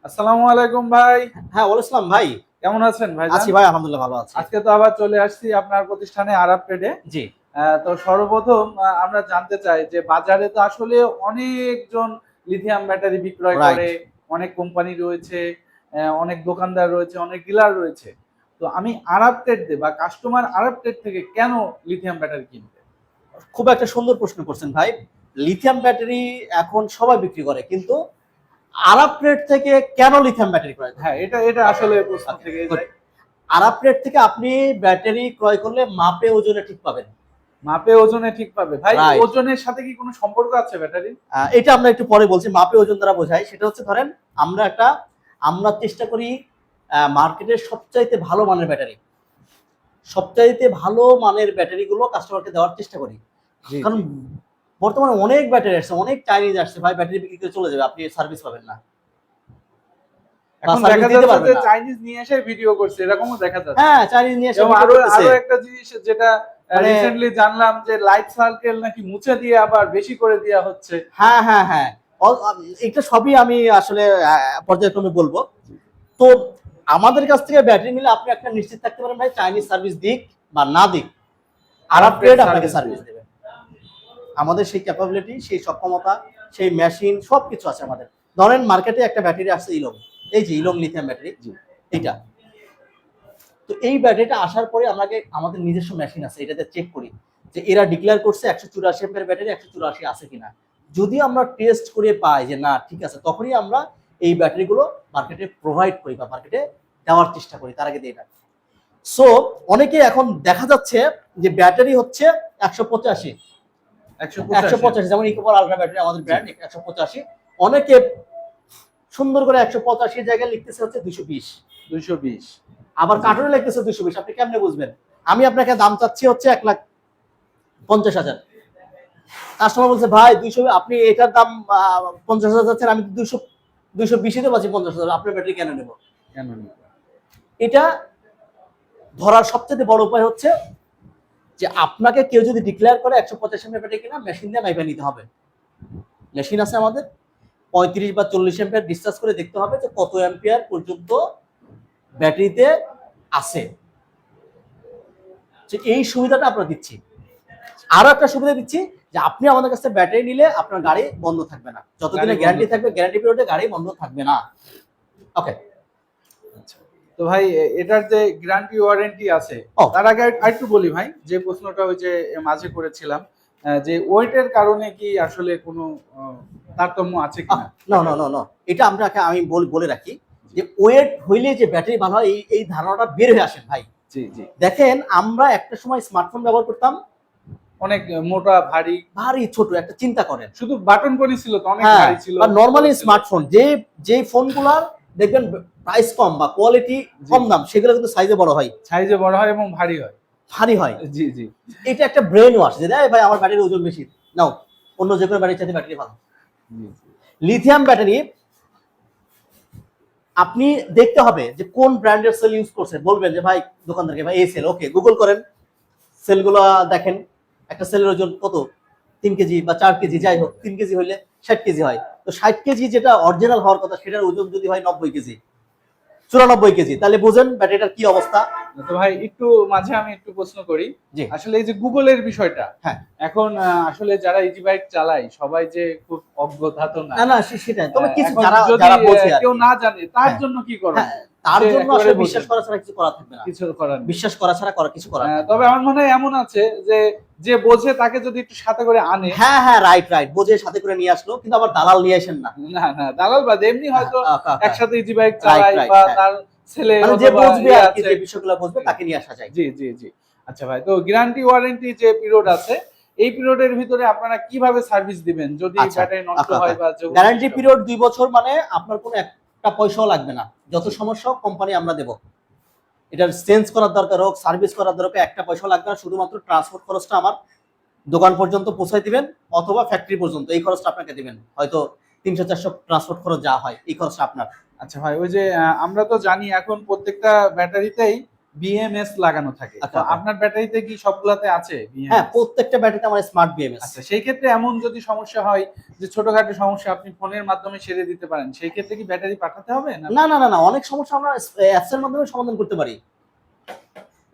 আসসালামু আলাইকুম ভাই। হ্যাঁ, ওয়ালাইকুম ভাই। কেমন আছেন ভাইজান? আছি ভাই, আলহামদুলিল্লাহ ভালো আছি। আজকে তো আবার চলে আসছি আপনার প্রতিষ্ঠানে আরাব ট্রেডে। জি, তো সর্বপ্রথম আমরা জানতে চাই যে বাজারে তো আসলে অনেকজন লিথিয়াম ব্যাটারি বিক্রয় রাইট। করে, অনেক কোম্পানি রয়েছে, অনেক দোকানদার রয়েছে, অনেক ডিলার রয়েছে। তো আমি আরাব ট্রেড বা কাস্টমার আরাব ট্রেড থেকে কেন লিথিয়াম ব্যাটারি কিনবে? খুব একটা সুন্দর প্রশ্ন করছেন ভাই। লিথিয়াম ব্যাটারি এখন সবাই বিক্রি করে। কিন্তু আরাব ট্রেড থেকে কেন লিথিয়াম ব্যাটারি ক্রয় করবে? হ্যাঁ, এটা আসলে প্রশ্ন ওকে, থেকে গুড। যায়। আরাব ট্রেড থেকে আপনি ব্যাটারি ক্রয় করলে মাপে ওজনে ঠিক পাবেন। মাপে ওজনে ঠিক পাবে। ভাই রাইট। ওজনের সাথে কি কোনো সম্পর্ক আছে ব্যাটারির? এটা আমরা একটু পরে বলছি। মাপে ওজন দ্বারা বোঝাই। সেটা হচ্ছে ধরেন আমরা চেষ্টা করি মার্কেটের সবচাইতে ভালো মানের ব্যাটারি। সবচাইতে ভালো মানের ব্যাটারিগুলো কাস্টমারকে দেওয়ার চেষ্টা করি। জি, কারণ জি। বর্তমানে অনেক ব্যাটারি আসছে, অনেক চাইনিজ আসছে ভাই, ব্যাটারি বিক্রি করে চলে যাবে। আপনি সার্ভিস পাবেন না। বা এখন সার্ভিস দেখা দিতে যাচ্ছে পারবেন যে না। চাইনিজ নিয়ে এসে ভিডিও করছে, এরকমও দেখা যাচ্ছে। হ্যাঁ, চাইনিজ নিয়ে এসে এবং ভিডিও আরো করতেছে। আরো একটা জিনিস যেটা মানে রিসেন্টলি জানলাম যে লাইট সার্কেল নাকি মুছে দিয়ে আবার বেশি করে দেয়া হচ্ছে। হ্যাঁ, হ্যাঁ, হ্যাঁ। অ আ এটা সবই আমি আসলে পর্যায়ক্রমে বলব। তো আমাদের কাছ থেকে ব্যাটারি নিলে আপনি একটা নিশ্চিত থাকতে পারেন ভাই, চাইনিজ সার্ভিস দিক বা না দিক, আরাব ট্রেড আপনাকে সার্ভিস দেবে। আমাদের সেই ক্যাপাবিলিটি, সেই সক্ষমতা, সেই মেশিন সবকিছু আছে আমাদের। ধরেন মার্কেটে একটা ব্যাটারি আসছে ইলং। এই যে ইলং লিথিয়াম ব্যাটারি, জি। এইটা। তো এই ব্যাটারিটা আসার পরে আমাদের নিজস্ব মেশিন আছে, এটাতে চেক করি যে এরা ডিক্লেয়ার করছে 184 এম্পিয়ার ব্যাটারি 184 আছে কিনা। যদি আমরা টেস্ট করে পাই যে না ঠিক আছে, তখনই আমরা এই ব্যাটারিগুলো মার্কেটে প্রোভাইড করি বা মার্কেটে দেওয়ার চেষ্টা করি, তার আগে দিই না। সো অনেকে এখন দেখা যাচ্ছে যে ব্যাটারি হচ্ছে 185, 185। যেমন ইকোপার আলট্রা ব্যাটারি আমাদের ব্র্যান্ড 185। অনেকে সুন্দর করে 185 এর জায়গায় লিখতেছে হচ্ছে 220, 220। আবার কার্টুনে লিখতেছে 220। আপনি কেমনে বুঝবেন? আমি আপনাকে দাম চাচ্ছি হচ্ছে 1,50,000। কাস্টমার বলছে ভাই 200, আপনি এটার দাম 50,000 চাচ্ছেন, আমি 220 তে পাচ্ছি 50,000, আপনার ব্যাটারি কেন নেব? কেন নিব? এটা ধরার সবচেয়ে বড় উপায় হচ্ছে যে আপনাকে কেউ যদি ডিক্লেয়ার করে 150 এমপিয়ার ব্যাটারি কিনা, মেশিন দিয়ে মাইপা নিতে হবে। মেশিন আছে আমাদের 35 বা 40 এম্পিয়ার ডিসচার্জ করে দেখতে হবে যে কত এম্পিয়ার পর্যন্ত ব্যাটারিতে আছে। যে এই সুবিধাটা আমরা দিচ্ছি। আরো একটা সুবিধা দিচ্ছি যে আপনি আমাদের কাছে ব্যাটারি নিলে আপনার গাড়ি বন্ধ থাকবে না। গাড়ি যতদিনে বন্ধ গ্যারান্টি থাকবে, থাকবে। গ্যারান্টি পিরিয়ডে গাড়ি বন্ধ থাকবে না। ওকে। আচ্ছা। তো ভাই এটার যে গ্যারান্টি ওয়ারেন্টি আছে, ও, তার আগে আরেকটু বলি ভাই, যে প্রশ্নটা ওই যে মাঝে করেছিলাম, যে ওয়েটের কারণে কি আসলে কোনো আ তারতম্য আছে কিনা নো, নো, নো, ব্যাটারির? নো। এটা আমি বলে রাখি যে ওয়েট হইলে যে ব্যাটারি ভালো হয়, এই ধারণাটা বের হয়ে আসেন ভাই। জি, জি। দেখেন আমরা একটা সময় স্মার্টফোন ব্যবহার করতাম, অনেক মোটা, ভারী। ভারী ছোট, একটা চিন্তা করেন। শুধু বাটন ফোনই ছিল তো, অনেক হ্যাঁ, ভারী ছিল, বা ছোট নরমালি ছিল। স্মার্টফোন যে ফোনগুলার দেখবেন প্রাইস কম বা কোয়ালিটি জি, কম দাম, সেগুলো কিন্তু সাইজে বড় হয়, সাইজে বড় হয় এবং ভারী হয়। ভারী হয়। জি, জি। এটা একটা ব্রেন ওয়াশ যে ভাই আমার ব্যাটারির ওজন বেশি, নাও অন্য যে কোনো ব্যাটারির চাইতে ব্যাটারি ভালো। জি, জি। লিথিয়াম ব্যাটারি আপনি দেখতে হবে যে কোন ব্র্যান্ডের সেল ইউজ করছে, বলবেন যে ভাই দোকানদারকে ভাই এই সেল, ওকে গুগল করেন, সেলগুলো দেখেন। একটা সেলের ওজন কত, 3 কেজি বা 4 কেজি, যাই হোক 3 কেজি হইলে 60 কেজি হয়। তো 60 কেজি যেটা অরিজিনাল হওয়ার কথা, সেটার ওজন যদি হয় 90 কেজি, 94 কেজি, তাহলে বুঝেন ব্যাটারিটার কি অবস্থা। তো ভাই একটু মাঝে আমি একটু প্রশ্ন করি। জি, আসলে এই যে গুগলের বিষয়টা, হ্যাঁ। এখন আসলে যারা ইজি বাইক চালায় সবাই যে খুব অজ্ঞ তা তো না। না, না, সেটাই। তবে কিছু এখন যারা যদি যারা বোঝে কেউ আরকি। না জানে তার হ্যাঁ, জন্য কি করণীয়? হ্যাঁ, তার সে জন্য একেবারে আসলে বোঝে বিশ্বাস না, করা ছাড়া কিছু করা থাকবে না। কিছু করার নেই। বিশ্বাস করা ছাড়া কিছু করা থাকবে তবে না। আমার মনে হয় এমন আছে যে, যে বোঝে তাকে যদি একটু সাথে করে আনে। হ্যাঁ, হ্যাঁ, রাইট, রাইট। বোঝে সাথে করে নিয়ে আসলো, কিন্তু আবার দালাল নিয়ে আসেন না। না, না দালাল বাদে এমনি হয়তো একসাথে ইজি বাইক রাইট, চালায় রাইট, বা হ্যাঁ। তার ছেলে মানে যে অথবা বুঝবে ইয়ে আরকি, আছে। যে বিষয়গুলো বুঝবে জি, তাকে নিয়ে আসা যায়। জি, জি, জি। আচ্ছা ভাই, তো গ্যারান্টি ওয়ারেন্টি যে পিরিয়ড আছে, এই পিরিয়ডের ভিতরে আপনারা কিভাবে সার্ভিস দিবেন যদি আচ্ছা, ব্যাটারি নষ্ট ওকে, ওকে। হয় বা যে কোনো গ্যারান্টি সিস্টেম? পিরিয়ড 2 বছর, মানে আপনার কোনো একটা পয়সাও লাগবে না। যত জি, সমস্যা হোক কোম্পানি আমরা দেব। এটার চেঞ্জ করার দরকার হোক, সার্ভিস করার দরকার, একটা পয়সাও লাগবে না। শুধুমাত্র ট্রান্সপোর্ট খরচটা আমার দোকান পর্যন্ত পৌঁছায় দিবেন, অথবা ফ্যাক্টরি পর্যন্ত। এই খরচটা আপনাকে দিবেন। হয়তো 300-400 ট্রান্সপোর্ট খরচ যা হয়, এই খরচটা আপনার। আচ্ছা ভাই, ওই যে আমরা তো জানি এখন প্রত্যেকটা ব্যাটারিতেই বিএমএস লাগানো থাকে, তো আচ্ছা, আচ্ছা। আপনার ব্যাটারিতে কি সবগুলাতে আছে হ্যাঁ, বিএমএস? প্রত্যেকটা ব্যাটারিতে আমার স্মার্ট বিএমএস। আচ্ছা, সেই ক্ষেত্রে এমন যদি সমস্যা হয় যে ছোটখাটো সমস্যা আপনি ফোনের মাধ্যমে সেরে দিতে পারেন, সেই ক্ষেত্রে কি ব্যাটারি পাঠাতে হবে না? না, না, না, না, অনেক সমস্যা আমরা অ্যাপস এর মাধ্যমে সমাধান করতে পারি।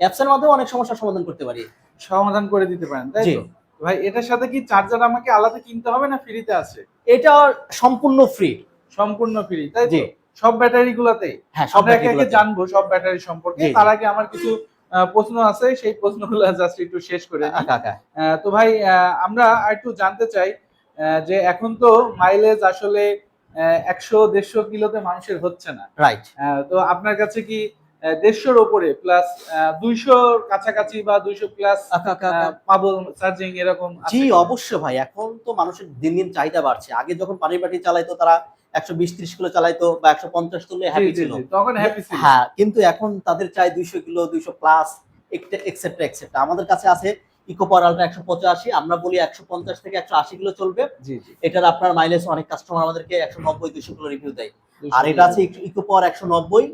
অ্যাপস এর মাধ্যমে অনেক সমস্যার সমাধান করতে পারি। সমাধান করে দিতে পারেন, তাই জি। তো? ভাই এটার সাথে কি চার্জার আমাকে আলাদা কিনতে হবে না ফ্রিতে আছে? এটা সম্পূর্ণ ফ্রি। সম্পূর্ণ ফ্রি, তাই তো? জি। সব ব্যাটারি গুলাতেই? হ্যাঁ, সব আমরা একে একে ব্যাটারিগুলোতে। জানবো সব ব্যাটারি সম্পর্কে। জি, তার জি। আগে আমার কিছু প্রশ্ন আছে, সেই প্রশ্নগুলো জাস্ট একটু শেষ করে নিই। আঁকা, আঁকা। তো ভাই আমরা আরেকটু জানতে চাই যে এখন তো মাইলেজ আসলে ১০০-১৫০ কিলোতে মানুষের হচ্ছে না। রাইট। তো আপনার কাছে কি ১৫০ র উপরে প্লাস ২০০ র কাছাকাছি বা ২০০ প্লাস আঁকা, আঁকা, আঁকা। পাবো চার্জিং এরকম আছে জি, কিনা? অবশ্যই ভাই। এখন তো মানুষের দিন, দিন চাহিদা বাড়ছে। আগে যখন পানির ব্যাটারি চালাইতো তারা ১২০-৩০ কিলো চালাইতো বা ১৫০ তুললে জি, হ্যাপি জি, ছিল। জি। তখন হ্যাপি ছিল। হ্যাঁ, কিন্তু এখন তাদের চাই ২০০ কিলো, ২০০ প্লাস এক্সেট্রা, এক্সেট্রা। আমাদের কাছে আছে ইকো পাওয়ার আল্ট্রা ১৮৫, আমরা বলি ১৫০ থেকে ১৮০ কিলো চলবে। জি, জি। এটার আপনার মাইলেজ অনেক কাস্টমার আমাদেরকে ১৯০-২০০ কিলো রিভিউ দেয়। ২০০ আর এটা কিলো। আছে ইকো পাওয়ার ১৯০,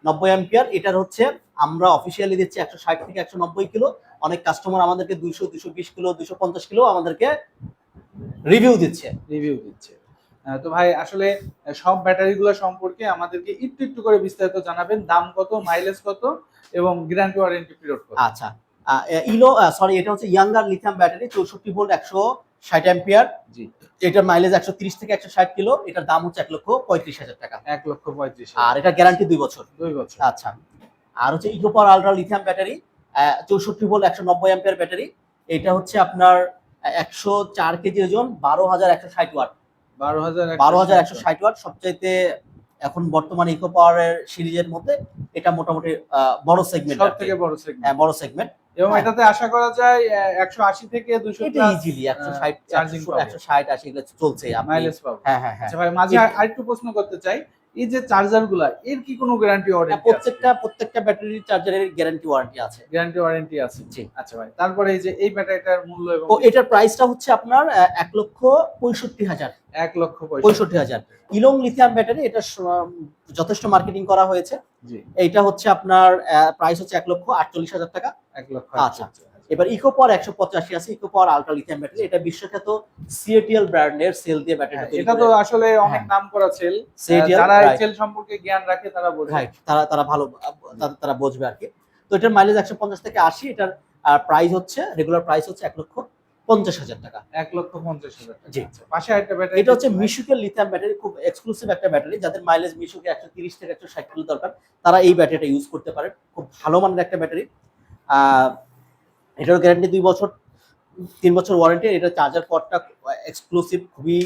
৯০ অ্যাম্পিয়ার। এটার হচ্ছে আমরা অফিসিয়ালি দিচ্ছি ১৬০ থেকে ১৯০ কিলো। অনেক কাস্টমার আমাদেরকে ২০০, ২২০ কিলো, ২৫০ কিলো আমাদেরকে রিভিউ দিচ্ছে। রিভিউ দিচ্ছে। তো ভাই আসলে সব ব্যাটারিগুলো সম্পর্কে আমাদেরকে একটু, একটু করে বিস্তারিত জানাবেন। দাম কত, মাইলেজ কত এবং গ্যারান্টি ওয়ারেন্টি পিরিয়ড কত? আচ্ছা। সরি, এটা হচ্ছে ইয়াঙ্গার লিথিয়াম ব্যাটারি ৬৪ ভোল্ট ১৬০ অ্যাম্পিয়ার। জি। এটার মাইলেজ ১৩০ থেকে ১৬০ কিলো। এটার দাম হচ্ছে ১,৩৫,০০০ টাকা। ১,৩৫,০০০। আর এটা গ্যারান্টি ২ বছর। ২ বছর। আচ্ছা। আর হচ্ছে eco power ultra lithium battery ৬৪ volt ১৯০ ampere battery. এটা হচ্ছে আপনার ১০৪ কেজি ওজন, ১২,১৬০ ওয়াট। ১২,১৬০ ওয়াট সবচাইতে এখন বর্তমানে ইকো পাওয়ারের সিরিজের মধ্যে এটা মোটামুটি বড় সেগমেন্ট আরকি। সবথেকে বড় সেগমেন্ট। হ্যাঁ, বড় সেগমেন্ট। এবং হ্যাঁ। এটাতে আশা করা যায় ১৮০ থেকে ২০০ এটা প্লাস ইজিলি ১৬০, চার্জিং পাবো। ১৬০, ৮০ এগুলো চলছে আপনি। মাইলেজ পাবো। হ্যাঁ, হ্যাঁ, হ্যাঁ। আচ্ছা ভাই মাঝে আরেকটু প্রশ্ন করতে চাই। এই যে চার্জার গুলা এর কি কোনো গ্যারান্টি হ্যাঁ, ওয়ারেন্টি আছে? প্রত্যেকটা ব্যাটারির চার্জারের গ্যারান্টি ওয়ারেন্টি আছে। গ্যারান্টি ওয়ারেন্টি আছে। জি। আচ্ছা ভাই। তারপরে এই যে এই ব্যাটারিটার মূল্য এবং তো এটার প্রাইসটা হচ্ছে আপনার ১,৬৫,০০০। ১,৬৫,০০০। ৬৫,০০০। ইলং লিথিয়াম ব্যাটারি এটা যথেষ্ট মার্কেটিং করা হয়েছে। জি। এইটা হচ্ছে আপনার প্রাইস হচ্ছে ১,৪৮,০০০ টাকা। ১,৬৫,০০০। আচ্ছা। এবার ইকো পাওয়ার ১৮৫ আছে, eco power ultra lithium battery. এটা বিশ্বখ্যাত সিএটিএল ব্র্যান্ডের সেল দিয়ে ব্যাটারিটা তৈরি এটা করে। তো আসলে অনেক হ্যাঁ। নামকরা সেল। সিএটিএল, যারা এই রাইট, সেল সম্পর্কে জ্ঞান রাখে তারা বোঝে। রাইট। তারা ভালো তারা বুঝবে আরকি। তো এটার মাইলেজ ১৫০ থেকে ৮০। এটার প্রাইস হচ্ছে রেগুলার প্রাইস হচ্ছে ১,৫০,০০০ টাকা। ১,৫০,০০০ টাকা। জি। আচ্ছা। পাশে আরেকটা ব্যাটারি। এটা হচ্ছে মিশুকের লিথিয়াম ব্যাটারি, খুব এক্সক্লুসিভ একটা ব্যাটারি। যাদের মাইলেজ মিশুকে ১৩০ থেকে ১৬০ কিলো দরকার, তারা এই ব্যাটারিটা ইউজ করতে পারেন। খুব ভালো মানের একটা ব্যাটারি। আ এটারও গ্যারান্টি ২ বছর, ৩ বছর ওয়ারেন্টি। এটা চার্জার পটটা এক্সক্লুসিভ, খুবই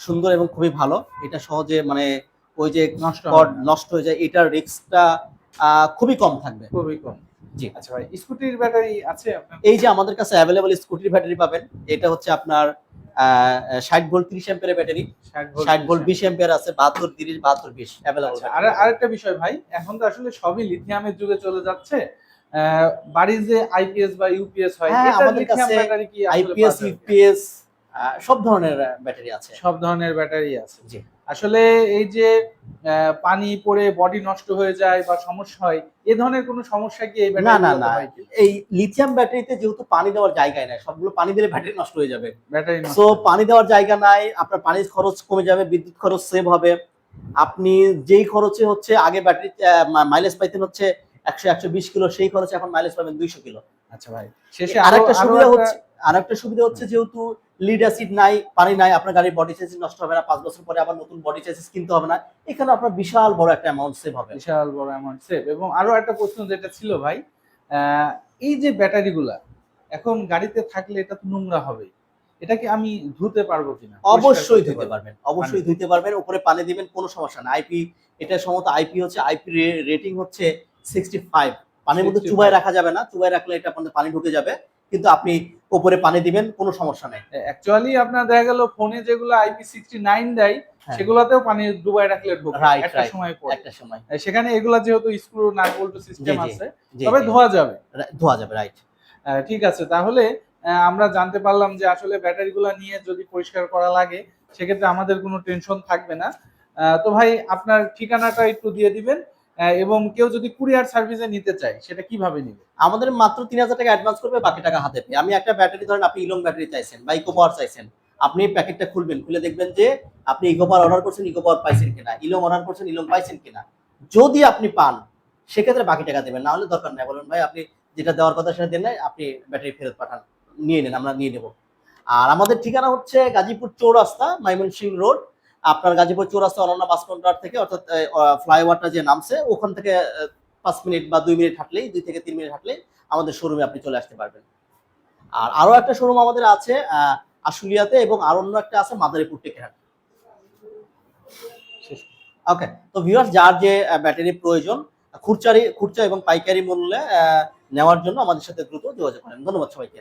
সুন্দর এবং খুবই ভালো। এটা সহজে মানে ওই যে নষ্ট কর্ড হয় না। নষ্ট হয়ে যায়, এটার রিস্কটা খুবই কম থাকবে। খুবই কম। জি। আচ্ছা ভাই স্কুটির ব্যাটারি আছে আপনার? এই যে আমাদের কাছে অ্যাভেলেবল স্কুটির ব্যাটারি পাবেন। এটা হচ্ছে আপনার ৬০ ভোল্ট ৩০ অ্যাম্পিয়ারের ব্যাটারি। ৬০ ভোল্ট ২০ অ্যাম্পিয়ার আছে, ৭২, ৩০, ৭২, ২০ অ্যাভেলেবল আচ্ছা, ব্যাটারি। আরেকটা বিষয় ভাই, এখন তো আসলে সবই লিথিয়ামের যুগে চলে যাচ্ছে। বাড়ির যে আইপিএস বা ইউপিএস হয়, হ্যাঁ, এটা আমাদের লিথিয়াম কাছে ব্যাটারি কি আসলে আইপিএস, পাওয়া যাবে? ইউপিএস সব ধরনের ব্যাটারি আছে। সব ধরনের ব্যাটারি আছে। জি। আসলে এই যে পানি পড়ে বডি নষ্ট হয়ে যায় বা সমস্যা হয়, এ ধরনের কোনো সমস্যা কি এই না, না, ব্যাটারিগুলোতে না। হয় কি? এই লিথিয়াম ব্যাটারিতে যেহেতু পানি দেওয়ার জায়গায় নাই, সবগুলো পানি দিলে ব্যাটারি নষ্ট হয়ে যাবে। ব্যাটারি নষ্ট সো হয়। পানি দেওয়ার জায়গা নাই, আপনার পানির খরচ কমে যাবে, বিদ্যুৎ খরচ সেভ হবে। আপনি যেই খরচে হচ্ছে আগে ব্যাটারি মাইলেজ পাইতেন হচ্ছে ১০০-১২০ কিলো, সেই খরচে এখন মাইলেজ পাবেন ২০০ কিলো। আচ্ছা ভাই। শেষে আরেকটা সুবিধা হচ্ছে যেহেতু লিড অ্যাসিড নাই, পানি নাই, আপনার গাড়ির বডি চেসিস নষ্ট হবে না। ৫ বছর পরে আবার নতুন বডি চেসিস কিনতে হবে না। এখানে আপনার বিশাল বড় একটা অ্যামাউন্ট সেভ হবে। বিশাল বড় অ্যামাউন্ট সেভ। এবং আরো একটা প্রশ্ন যেটা ছিল ভাই, আ এই যে ব্যাটারিগুলা এখন গাড়িতে থাকলে এটা তো নোংরা হবেই। এটাকে আমি ধুতে পারবো কিনা? অবশ্যই পরিষ্কার করতে ধুইতে পারবো? পারবেন। অবশ্যই পানি ধুইতে পারবেন। উপরে পানি দিবেন, কোনো সমস্যা না। এটা সম্ভবত আইপি রেটিং হচ্ছে 65। পানির মধ্যে 65 চুবায় রাখা যাবে না। চুবায় রাখলে এটা আপনার পানি ঢুকে যাবে। কিন্তু আপনি উপরে পানি দিবেন, কোনো সমস্যা নাই। অ্যাকচুয়ালি আপনার দেখা গেল ফোনে যেগুলো IP69 দেয় হ্যাঁ। সেগুলাতেও পানি ডুবায় রাখলে ঢোকে রাইট, একটা রাইট। সময় পরে। একটা সময়। সেখানে এগুলা যেহেতু স্ক্রু নাট বল্টু জি, সিস্টেম জি। আছে, জি, তবে জি। ধোয়া যাবে। ধোয়া যাবে, রাইট। ঠিক আছে। তাহলে আমরা জানতে পারলাম যে আসলে ব্যাটারিগুলা নিয়ে যদি পরিষ্কার করা লাগে সেক্ষেত্রে আমাদের কোনো টেনশন থাকবে না। তো ভাই আপনার ঠিকানাটা একটু দিয়ে দিবেন এবং কেউ যদি কুরিয়ার সার্ভিসে নিতে চায় সেটা কিভাবে নিবে? আমাদের মাত্র 3,000 টাকা অ্যাডভান্স করবে, বাকি টাকা হাতে পেয়ে। আমি একটা ব্যাটারি ধরেন আপনি ইলং ব্যাটারি চাইছেন বা ইকো পাওয়ার চাইছেন, আপনি প্যাকেটটা খুলবেন, খুলে দেখবেন যে আপনি ইকো পাওয়ার অর্ডার করছেন, ইকো পাওয়ার পাইছেন কিনা, ইলং অর্ডার করছেন, ইলং পাইছেন কিনা। যদি আপনি পান সেক্ষেত্রে বাকি টাকা দেবেন, না হলে দরকার নাই, বলবেন ভাই আপনি যেটা দেওয়ার কথা সেটা দেন নাই, আপনি ব্যাটারি ফেরত পাঠান, নিয়ে নেন, আমরা নিয়ে নেব। আর আমাদের ঠিকানা হচ্ছে গাজীপুর চৌরাস্তা, ময়মনসিংহ রোড। আপনার গাজীপুর চৌরাস্তা অনন্যা বাস কাউন্টার থেকে, অর্থাৎ ফ্লাইওভারটা যে নামছে ওখান থেকে 5 মিনিট বা 2 মিনিট হাঁটলেই, 2 থেকে 3 মিনিট হাঁটলেই আমাদের শোরুমে আপনি চলে আসতে পারবেন। আর আরো একটা শোরুম আমাদের আছে আশুলিয়াতে, এবং আর অন্য একটা আছে মাদারীপুর টেকেরহাট। ওকে, তো ভিউয়ার্স, যার যে ব্যাটারি প্রয়োজন খুচরা এবং পাইকারি মূল্যে নেওয়ার জন্য আমাদের সাথে দ্রুত যোগাযোগ করেন। ধন্যবাদ সবাইকে।